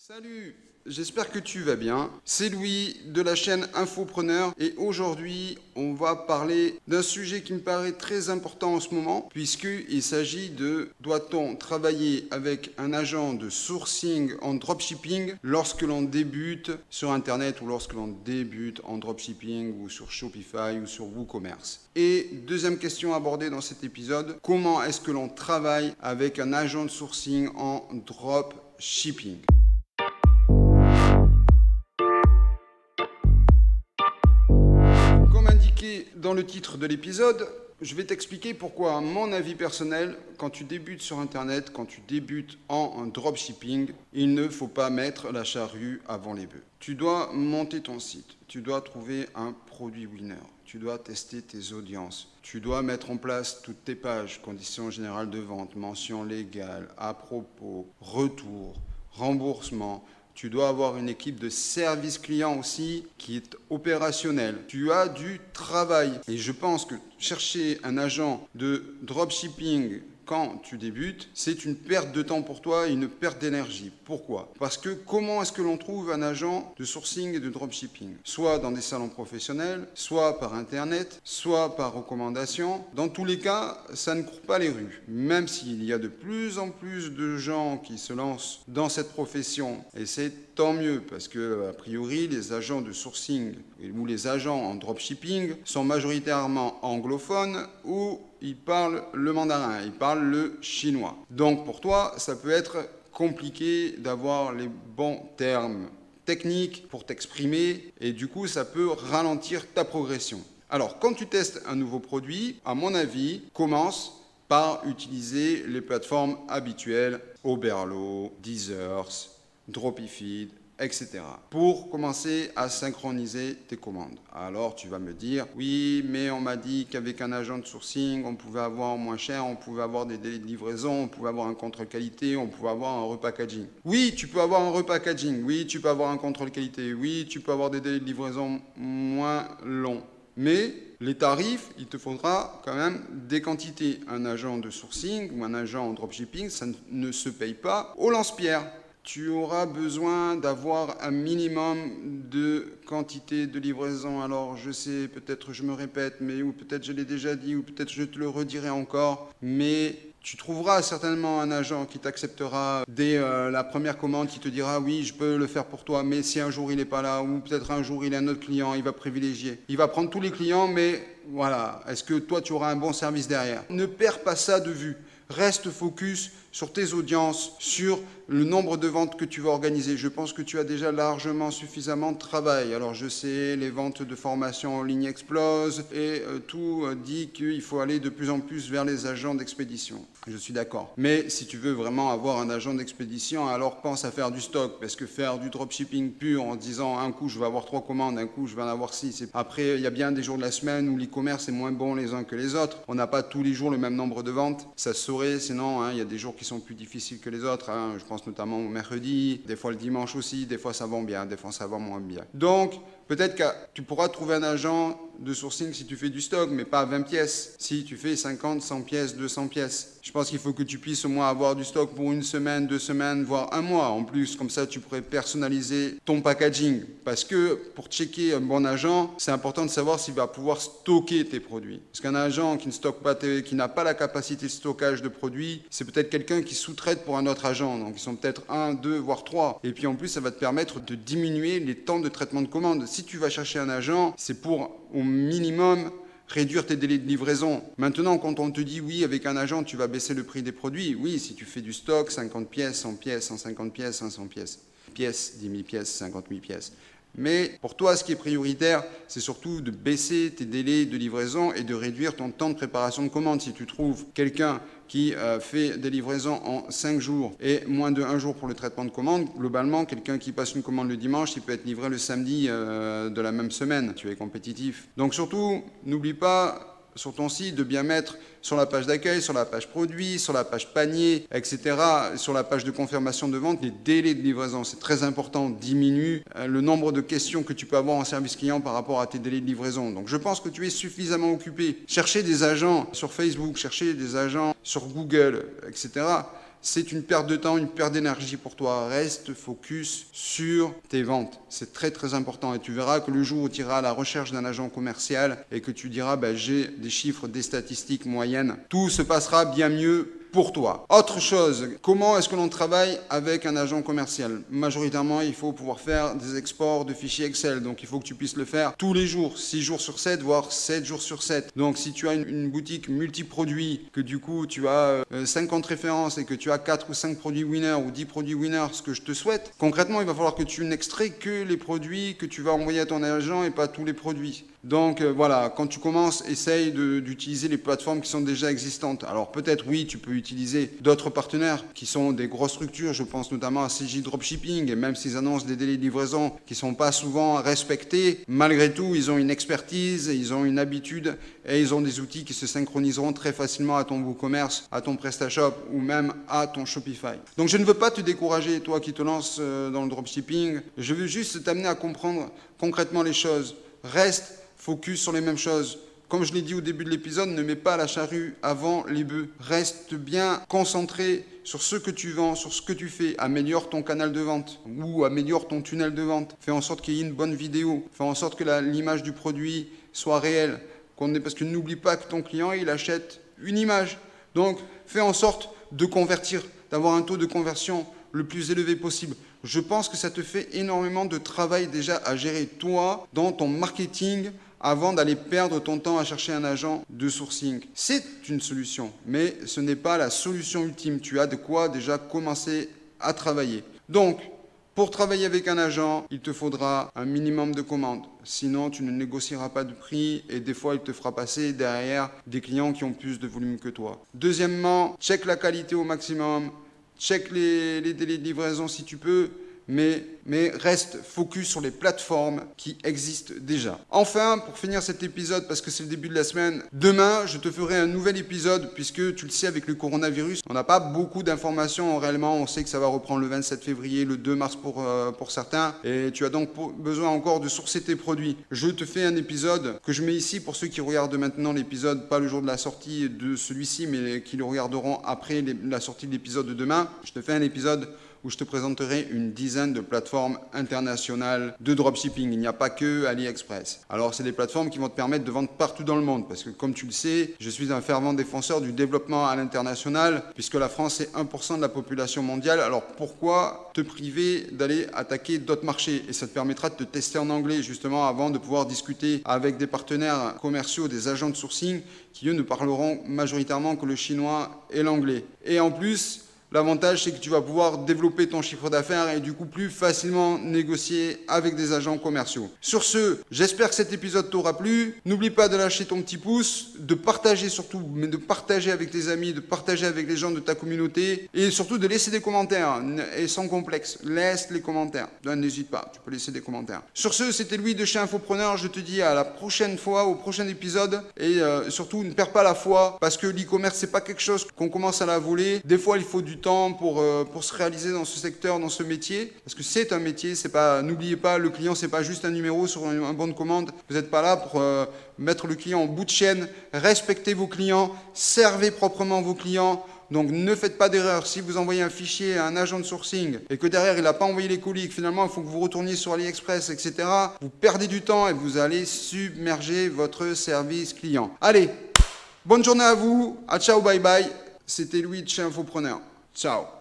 Salut, j'espère que tu vas bien. C'est Louis de la chaîne Infopreneur et aujourd'hui on va parler d'un sujet qui me paraît très important en ce moment puisqu'il s'agit de doit-on travailler avec un agent de sourcing en dropshipping lorsque l'on débute sur internet ou lorsque l'on débute en dropshipping ou sur Shopify ou sur WooCommerce. Et deuxième question abordée dans cet épisode, comment est-ce que l'on travaille avec un agent de sourcing en dropshipping? Comme indiqué dans le titre de l'épisode, je vais t'expliquer pourquoi, à mon avis personnel, quand tu débutes sur Internet, quand tu débutes en dropshipping, il ne faut pas mettre la charrue avant les bœufs. Tu dois monter ton site, tu dois trouver un produit winner, tu dois tester tes audiences, tu dois mettre en place toutes tes pages, conditions générales de vente, mentions légales, à propos, retour, remboursement. Tu dois avoir une équipe de service client aussi qui est opérationnelle. Tu as du travail. Et je pense que chercher un agent de dropshipping quand tu débutes, c'est une perte de temps pour toi et une perte d'énergie. Pourquoi? Parce que comment est-ce que l'on trouve un agent de sourcing et de dropshipping? Soit dans des salons professionnels, soit par Internet, soit par recommandation. Dans tous les cas, ça ne court pas les rues. Même s'il y a de plus en plus de gens qui se lancent dans cette profession, et c'est tant mieux parce que, a priori, les agents de sourcing ou les agents en dropshipping sont majoritairement anglophones ou ils parlent le mandarin, ils parlent le chinois. Donc pour toi, ça peut être compliqué d'avoir les bons termes techniques pour t'exprimer et du coup, ça peut ralentir ta progression. Alors, quand tu testes un nouveau produit, à mon avis, commence par utiliser les plateformes habituelles, Oberlo, Deezer, Dropify, etc. pour commencer à synchroniser tes commandes. Alors tu vas me dire, oui, mais on m'a dit qu'avec un agent de sourcing, on pouvait avoir moins cher, on pouvait avoir des délais de livraison, on pouvait avoir un contrôle qualité, on pouvait avoir un repackaging. Oui, tu peux avoir un repackaging, oui, tu peux avoir un contrôle qualité, oui, tu peux avoir des délais de livraison moins longs. Mais les tarifs, il te faudra quand même des quantités. Un agent de sourcing ou un agent en dropshipping, ça ne se paye pas au lance-pierre. Tu auras besoin d'avoir un minimum de quantité de livraison. Alors, je sais, peut-être je me répète, mais ou peut-être je l'ai déjà dit, ou peut-être je te le redirai encore, mais tu trouveras certainement un agent qui t'acceptera dès la première commande, qui te dira oui, je peux le faire pour toi, mais si un jour il n'est pas là, ou peut-être un jour il a un autre client, il va privilégier. Il va prendre tous les clients, mais voilà, est-ce que toi tu auras un bon service derrière? Ne perds pas ça de vue. Reste focus sur tes audiences, sur le nombre de ventes que tu vas organiser. Je pense que tu as déjà largement suffisamment de travail. Alors je sais, les ventes de formation en ligne explosent et tout dit qu'il faut aller de plus en plus vers les agents d'expédition. Je suis d'accord. Mais si tu veux vraiment avoir un agent d'expédition, alors pense à faire du stock. Parce que faire du dropshipping pur en disant un coup je vais avoir 3 commandes, un coup je vais en avoir 6. Après, il y a bien des jours de la semaine où l'e-commerce est moins bon les uns que les autres. On n'a pas tous les jours le même nombre de ventes. Ça se saurait, sinon il y a des jours qui sont plus difficiles que les autres. Je pense notamment au mercredi, des fois le dimanche aussi, des fois ça vend bien, des fois ça vend moins bien. Donc, peut-être que tu pourras trouver un agent de sourcing si tu fais du stock, mais pas à 20 pièces. Si tu fais 50, 100 pièces, 200 pièces. Je pense qu'il faut que tu puisses au moins avoir du stock pour une semaine, 2 semaines, voire un mois. En plus, comme ça, tu pourrais personnaliser ton packaging. Parce que pour checker un bon agent, c'est important de savoir s'il va pouvoir stocker tes produits. Parce qu'un agent qui ne stocke pas, qui n'a pas la capacité de stockage de produits, c'est peut-être quelqu'un qui sous-traite pour un autre agent. Donc, ils sont peut-être 1, 2, voire 3. Et puis, en plus, ça va te permettre de diminuer les temps de traitement de commande. Si tu vas chercher un agent, c'est pour au minimum réduire tes délais de livraison. Maintenant, quand on te dit oui, avec un agent, tu vas baisser le prix des produits, oui, si tu fais du stock, 50 pièces, 100 pièces, 150 pièces, 500 pièces, 10 000 pièces, 50 000 pièces. Mais pour toi, ce qui est prioritaire, c'est surtout de baisser tes délais de livraison et de réduire ton temps de préparation de commande. Si tu trouves quelqu'un qui fait des livraisons en 5 jours et moins de 1 jour pour le traitement de commande, globalement, quelqu'un qui passe une commande le dimanche, il peut être livré le samedi de la même semaine. Tu es compétitif. Donc surtout, n'oublie pas sur ton site de bien mettre sur la page d'accueil, sur la page produit, sur la page panier, etc., sur la page de confirmation de vente, les délais de livraison. C'est très important, diminue le nombre de questions que tu peux avoir en service client par rapport à tes délais de livraison. Donc je pense que tu es suffisamment occupé. Chercher des agents sur Facebook, chercher des agents sur Google, etc., c'est une perte de temps, une perte d'énergie pour toi. Reste focus sur tes ventes. C'est très très important et tu verras que le jour où tu iras à la recherche d'un agent commercial et que tu diras j'ai des chiffres, des statistiques moyennes, tout se passera bien mieux pour toi. Autre chose, comment est-ce que l'on travaille avec un agent commercial? Majoritairement, il faut pouvoir faire des exports de fichiers Excel. Donc, il faut que tu puisses le faire tous les jours, 6 jours sur 7, voire 7 jours sur 7. Donc, si tu as une boutique multi-produits, que du coup, tu as 50 références et que tu as 4 ou 5 produits winners ou 10 produits winners, ce que je te souhaite, concrètement, il va falloir que tu n'extrais que les produits que tu vas envoyer à ton agent et pas tous les produits. Donc voilà, quand tu commences, essaye d'utiliser les plateformes qui sont déjà existantes. Alors peut-être oui, tu peux utiliser d'autres partenaires qui sont des grosses structures, je pense notamment à CJ Dropshipping, et même s'ils annoncent des délais de livraison qui ne sont pas souvent respectés, malgré tout, ils ont une expertise, ils ont une habitude et ils ont des outils qui se synchroniseront très facilement à ton WooCommerce, à ton PrestaShop ou même à ton Shopify. Donc je ne veux pas te décourager, toi qui te lances dans le dropshipping, je veux juste t'amener à comprendre concrètement les choses. Reste focus sur les mêmes choses. Comme je l'ai dit au début de l'épisode, ne mets pas la charrue avant les bœufs. Reste bien concentré sur ce que tu vends, sur ce que tu fais. Améliore ton canal de vente ou améliore ton tunnel de vente. Fais en sorte qu'il y ait une bonne vidéo. Fais en sorte que l'image du produit soit réelle. Parce que n'oublie pas que ton client, il achète une image. Donc, fais en sorte de convertir, d'avoir un taux de conversion le plus élevé possible. Je pense que ça te fait énormément de travail déjà à gérer toi dans ton marketing avant d'aller perdre ton temps à chercher un agent de sourcing. C'est une solution, mais ce n'est pas la solution ultime. Tu as de quoi déjà commencer à travailler. Donc, pour travailler avec un agent, il te faudra un minimum de commandes. Sinon, tu ne négocieras pas de prix et des fois, il te fera passer derrière des clients qui ont plus de volume que toi. Deuxièmement, check la qualité au maximum. Check les délais de livraison si tu peux, mais reste focus sur les plateformes qui existent déjà. Enfin, pour finir cet épisode, parce que c'est le début de la semaine, demain, je te ferai un nouvel épisode, puisque tu le sais, avec le coronavirus, on n'a pas beaucoup d'informations réellement. On sait que ça va reprendre le 27 février, le 2 mars pour certains, et tu as donc besoin encore de sourcer tes produits. Je te fais un épisode que je mets ici pour ceux qui regardent maintenant l'épisode, pas le jour de la sortie de celui-ci, mais qui le regarderont après la sortie de l'épisode de demain. Je te fais un épisode où je te présenterai une dizaine de plateformes internationales de dropshipping. Il n'y a pas que AliExpress. Alors, c'est des plateformes qui vont te permettre de vendre partout dans le monde, parce que comme tu le sais, je suis un fervent défenseur du développement à l'international, puisque la France est 1% de la population mondiale. Alors, pourquoi te priver d'aller attaquer d'autres marchés? Et ça te permettra de te tester en anglais, justement, avant de pouvoir discuter avec des partenaires commerciaux, des agents de sourcing, qui, eux, ne parleront majoritairement que le chinois et l'anglais. Et en plus, l'avantage, c'est que tu vas pouvoir développer ton chiffre d'affaires et du coup plus facilement négocier avec des agents commerciaux. Sur ce, j'espère que cet épisode t'aura plu. N'oublie pas de lâcher ton petit pouce, de partager surtout, mais de partager avec tes amis, de partager avec les gens de ta communauté et surtout de laisser des commentaires. Et sans complexe, laisse les commentaires. N'hésite pas, tu peux laisser des commentaires. Sur ce, c'était Louis de chez Infopreneur. Je te dis à la prochaine fois, au prochain épisode. Et surtout, ne perds pas la foi parce que l'e-commerce, c'est pas quelque chose qu'on commence à la voler. Des fois, il faut du temps pour se réaliser dans ce secteur, dans ce métier, parce que c'est un métier, c'est pas, n'oubliez pas, le client, c'est pas juste un numéro sur un bon de commande, vous n'êtes pas là pour mettre le client en bout de chaîne, respectez vos clients, servez proprement vos clients, donc ne faites pas d'erreur. Si vous envoyez un fichier à un agent de sourcing et que derrière il n'a pas envoyé les colis, que finalement il faut que vous retourniez sur AliExpress, etc., vous perdez du temps et vous allez submerger votre service client. Allez, bonne journée à vous, à ciao, bye bye, c'était Louis de chez Infopreneur. Ciao.